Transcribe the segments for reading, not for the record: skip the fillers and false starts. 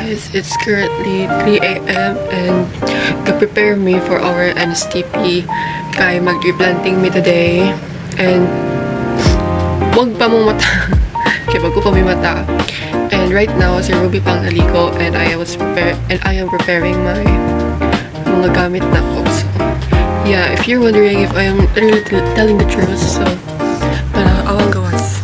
guys, it's currently 3 a.m. and prepare me for our NSTP kay mag-replanting me today. And wag pa mong mata. Kaya bago pa may mata. And right now, si Ruby pang naliko and I am preparing my mga gamit na ko. So, yeah, if you're wondering if I am really telling the truth, so awang gawas.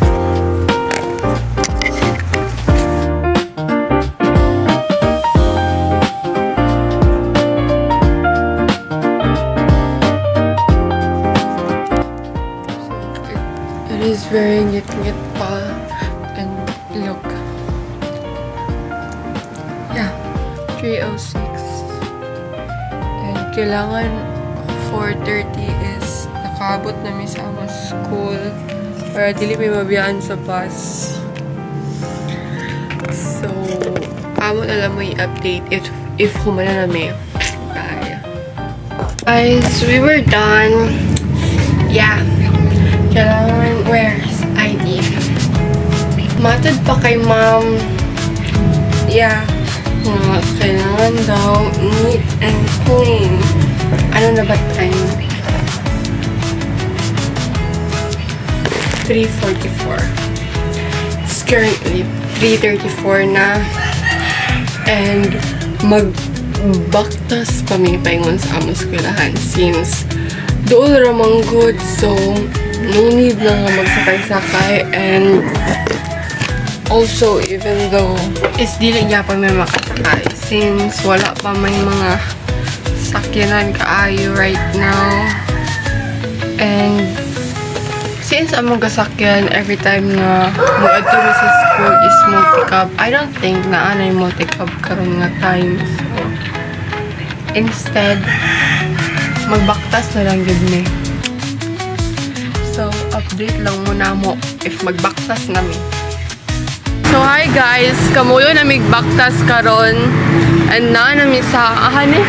It is very ngit-ngit pa, and look, yeah, 3:06, and kailangan 4:30 is nakaabot namin sa among school para dili may mabiyaan sa bus. So amo na lang mo i-update if humana namin. Bye guys, we were done. Yeah, kailangan, where's ID? Matod pa kay mom. Yeah. Kailangan daw neat and clean. Ano na ba time? 3:44. It's currently 3:34 na. And magbaktas kami paingon sa among eskwelahan since doon ramang good, so no need na nga magsakay-sakay. And also, even though is dili niya pa may makasakay since wala pa may mga sakyanan kaayo right now. And since among kasakyan every time na mo-adto mi sa school is multi-cab, I don't think na anay multi-cab karon nga time. So instead magbaktas na lang gid mi. So update lang muna mo if magbaktas namin. So hi guys, kamuyo na migbaktas karon and na nami sa Carmen.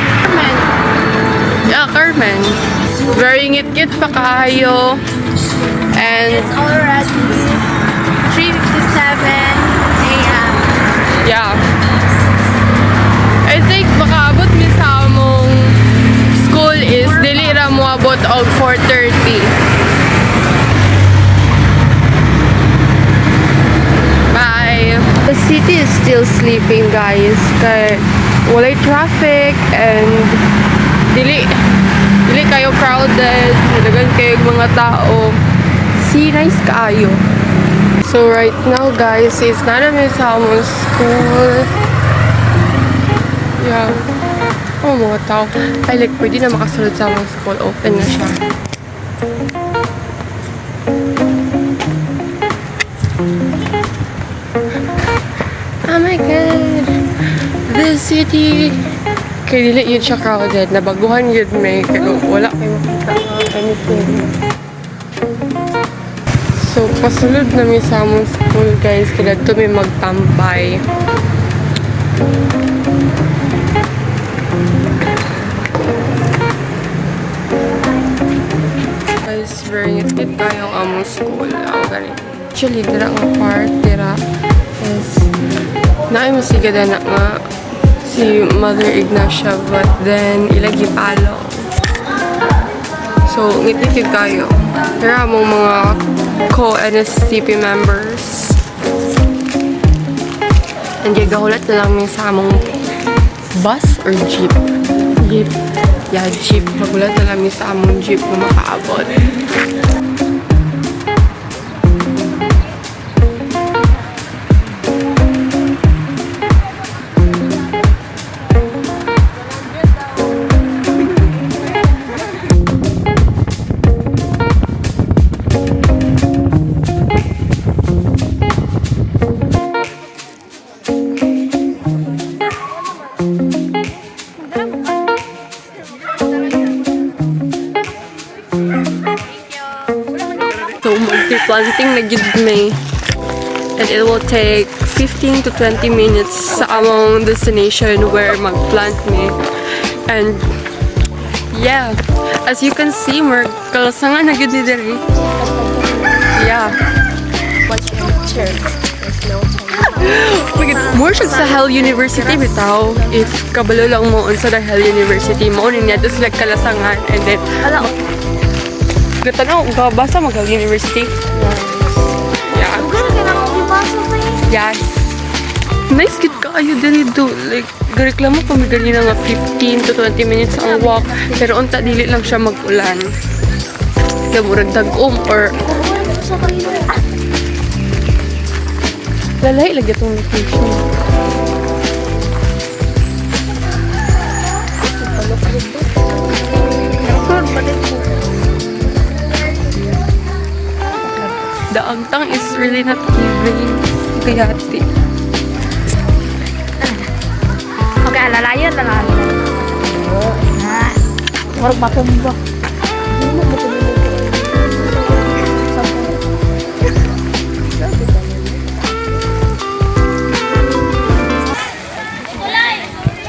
Yeah, Carmen. Very ngit-ngit pa kayo. And it's already 3:57 a.m. Yeah. I think makaabot mi sa among school is dili ra moabot og 4:30. The city is still sleeping guys kay walay traffic and dili kayo crowded, dagan kayo mga tao. See, nice kaayo. So right now guys is na namin sa among school. Yeah. Oh, mga tao. Ay, like pwede na makasulod sa among school. Open na siya. Oh my god, this city kaya dili yun siya crowded, nabaguhan yun may pero wala kayo makita nga anything. So pasulod namin sa among school guys, kaya dito may magtambay. Guys, very ngit tayo ang among school. Actually, dira nga part, dira is naay masigada na nga si Mother Ignacia, but then ilagi palo. So ngititid kayo. Tara mong mga co-NSTP members. And gahulat na lang min sa among bus or jeep. Jeep. Yeah, jeep. Magulat na lang min sa among jeep na makaabot. So, multi-planting na gid may. And it will take 15 to 20 minutes sa among destination where mag-plant me. And, yeah. As you can see, more kalasangan na gid ni diri. Yeah. Watch your picture. There's no time. Look at More siya sa Hell University bitaw. If kabalo lang mo unsa the Hell University mo niya just like kalasangan and then Gatanaw ka basta mag Hell University. Yeah. Yes. Nice kid ka ayo diri do like gareklamo pa mi ganina nga 15 to 20 minutes ang walk pero unta dili lang siya mag-ulan. Kaya murag tag-om or lalay lagi itong location. The angtang is really not giving kayati. Okay, lalayan. Marag makumba.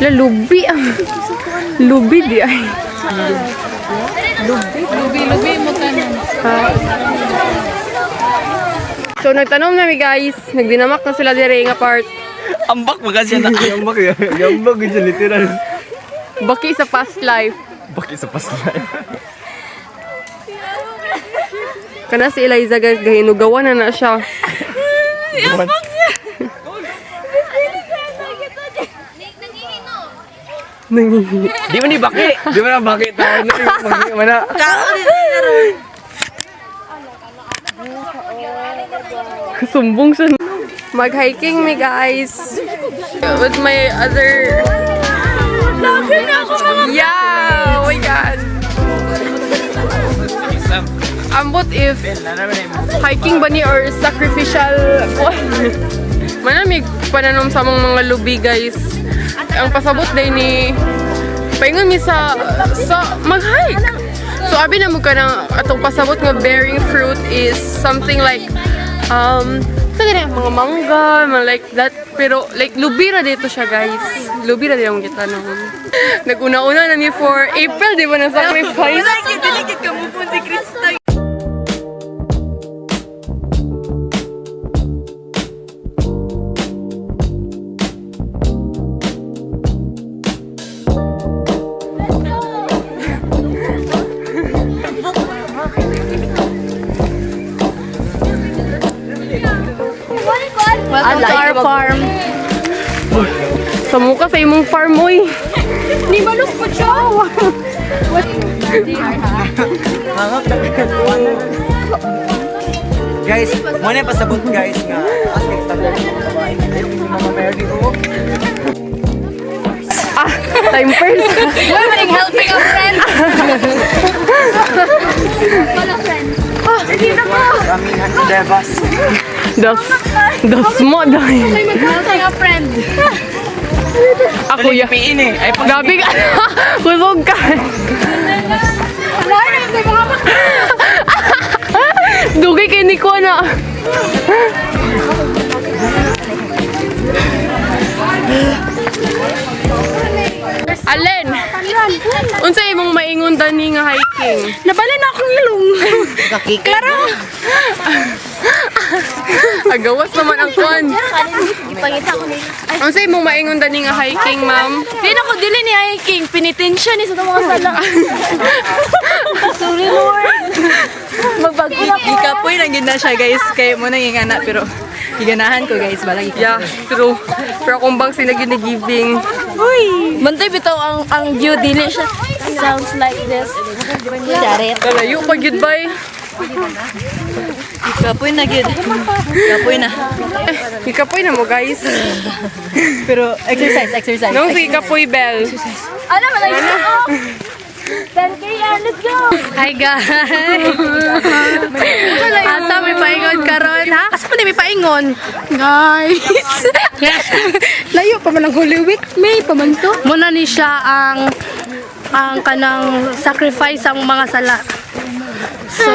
Lubi ang lubi di ay. Lubi mo tanan. So nagtanong na mi guys, nagdinamak na sila dire nga part. Ambak magasi na. Ambak ya. Ambak yun literal. Baki sa past life. Baki sa past life. Kana si Eliza guys, gahinugawan na siya. Nangihingi. Di man ni baki. Di man na baki. Tawag na yung mangi mana. Sumbong siya. Mag-hiking me guys. With my other... Yeah! Oh my God! Ambot if hiking ba ni or sacrificial... Manamig pananom sa mga lubi guys. Ang pasabot day ni... Paingon mi sa mag-hike. So abi na mo ka ng atong pasabot nga bearing fruit is something like sa ganyan, mga mangga, mga like that. Pero like lubira dito siya guys. Lubira dito ang kita nung nag-una-una na ni for April, di ba na sacrifice? Diligid ka mo po si Krista. Welcome to our farm. Sa mukha sa imong farm, oy. Ni Manus po siya. Guys, muna yung pasabot guys nga. As next standard yung mga babae. Ayun si Mama Mary ko. Time first. We're like helping a friend. Wala friend. Dito po. Kami ang Devas. Das mo dahil. Helping a friend. Ako ya. Piin eh. Ay pag Gabi ka. Kusog ka. Wala na yung mga Dugay kay Nico na. Alin? Unsa imong maingon dani nga hiking? Nabalin na akong ilong. Klaro. Agawas naman ang kwan. Ipangita ko nila. Unsa imong maingon dani nga hiking, ma'am? Di na ko dili ni hiking. Pinitensya ni sa mga sala. Sorry Lord. Magbago na ko. Ikapoy lang gid na siya guys kay mo nang ingana pero giganahan ko guys balang Yeah, true. Pero kung bang sinagin-giving. Bantay bitaw ang view dili siya. Sounds like this. Jaret. Kalayo pa gyud bay. ikapoy na gid. Ikapoy na. Ikapoy na mo guys. Pero exercise. Nung si Ikapoy Bell. Ano man lang 10K yan, let's go! Hi guys. Asa may paingon karon ha? Asa pa ni may paingon? Guys! Layo pa man ang Holy Week. May pa man to. Muna ni siya ang kanang sacrifice ang mga sala. So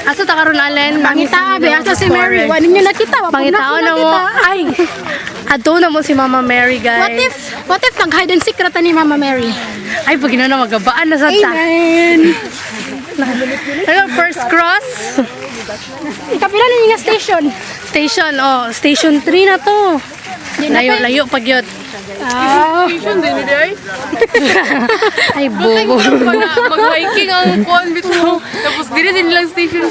asa ta karon Allen? Pangita, asa si Mary. Wa ninyo nakita. Pangitao na mo. Ay. Ato na mo si Mama Mary guys. What if nag-hide and secret ni Mama Mary? Ay pag na magabaan na sa ta. Amen! Ano, first cross. Kapila na yung station. Station, oh. Station 3 na to. Layo-layo pag yun. Station din ni Day. Ay, bobo. Mag-hiking ang kuan bito. Tapos dili din lang station.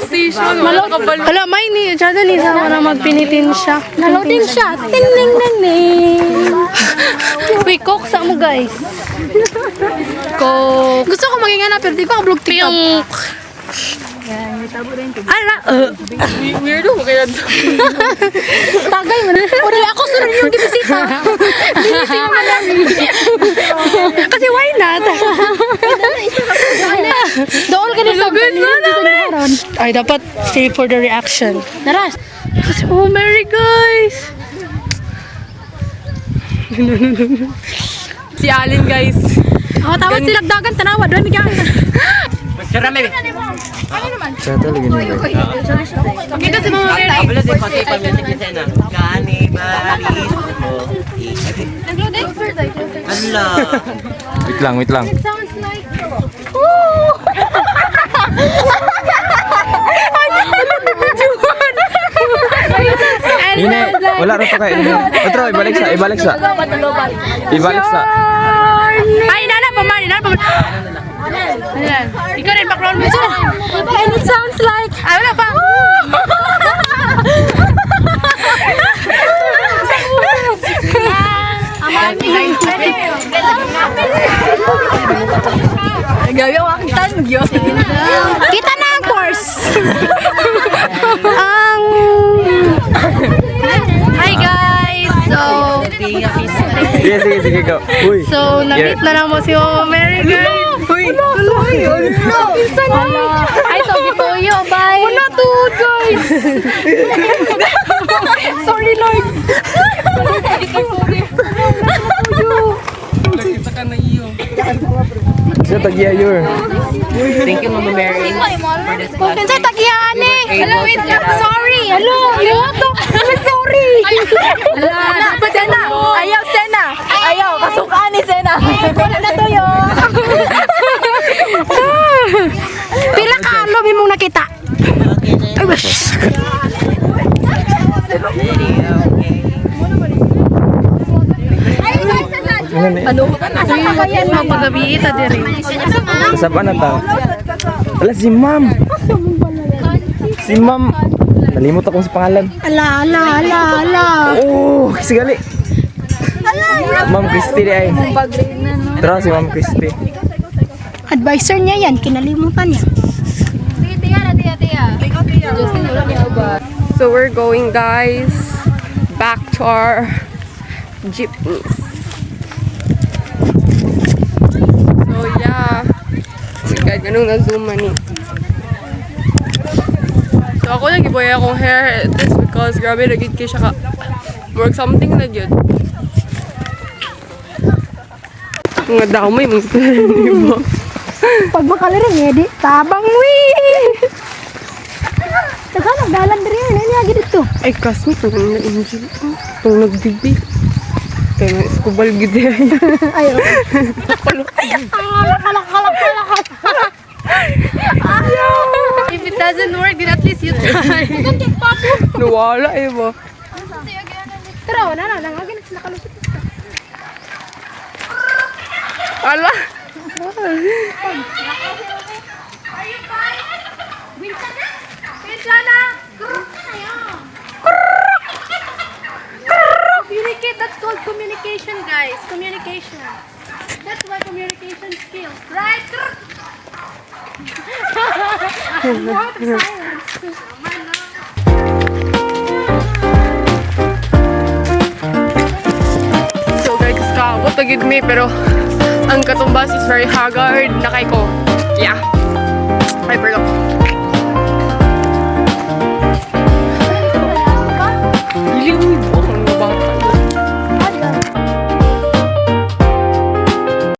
Wala ka balik. Wala, may ni. Diyan ni sa na magpinitin siya. Naloadin siya. Ting, ting, ting, ting. Uy, coke sa mo, guys. Coke. Gusto ko maging pero di ko ka-vlog TikTok. Ala, Weirdo mo kaya. tagay mo na. O, dali ako sunod yung gibisita. Binisita mo lang. Kasi why not? Doon ka na sa ay, dapat save for the reaction. Naras. Oh, Mary, guys. Si Alin guys. Oh, tawag sila dagan tanawa. Doon ka. Sira may. Sira talaga niya. Kita si Mama Mary. Abala din pati pag-music ni Sena. Kani Maris. Allah. Wait lang. Sounds like... Yun na, wala rin pa kayo. Otro, ibalik sa. Ay, nana pa man. Ikaw rin background mo siya. And it sounds like... Ay, wala pa. Gabi ako aking tangyo. Kita na ang course. Hi guys. Sige, go. Uy. So na-meet na lang mo si Mary guys. Uy. Ay, sabi ko yo, bye. Wala to, guys. Sorry, Lord. Sa tagyayor. Thank you, Mama Mary, for this class. Kinsa tagiyan eh. Hello, wait. Sorry. Hello. Sorry. Sena! Ayaw, Sena! Ayaw, kasukaan ni Sena! Wala na to yun! Pila ka ano mong nakita? Ay, wish. Ayan, mapagabi ita diri. Kasapa na ta. Ala, si Ma'am. Nalimot akong si pangalan. Ala. Oh, kasi gali. Ma'am Christy di ay. Tara si Ma'am Christy. Advisor niya yan, kinalimutan niya. So we're going guys back to our jeepneys. So yeah. Oh my god, ganun na zoom man eh. So ako nagiboy akong hair this because grabe nagid kay siya ka work something na gyud. Mga damay mong diba? Pag makaliring edi, tabang wi. Taga nagdalan diri yan, niya dito. Ay kasmi to na engine. Tong nagdibi. Kaya nga iskubal gid yan. Ayo. If it doesn't work, then at least you try. Nawala eh ba? Tara, na agad nakalusot. Ala! Communicate, that's called communication, guys. Communication. That's why communication skills, right? What silence? So guys, kaabot na gid me pero ang katumbas is very haggard na kay ko. Yeah. Hyper look.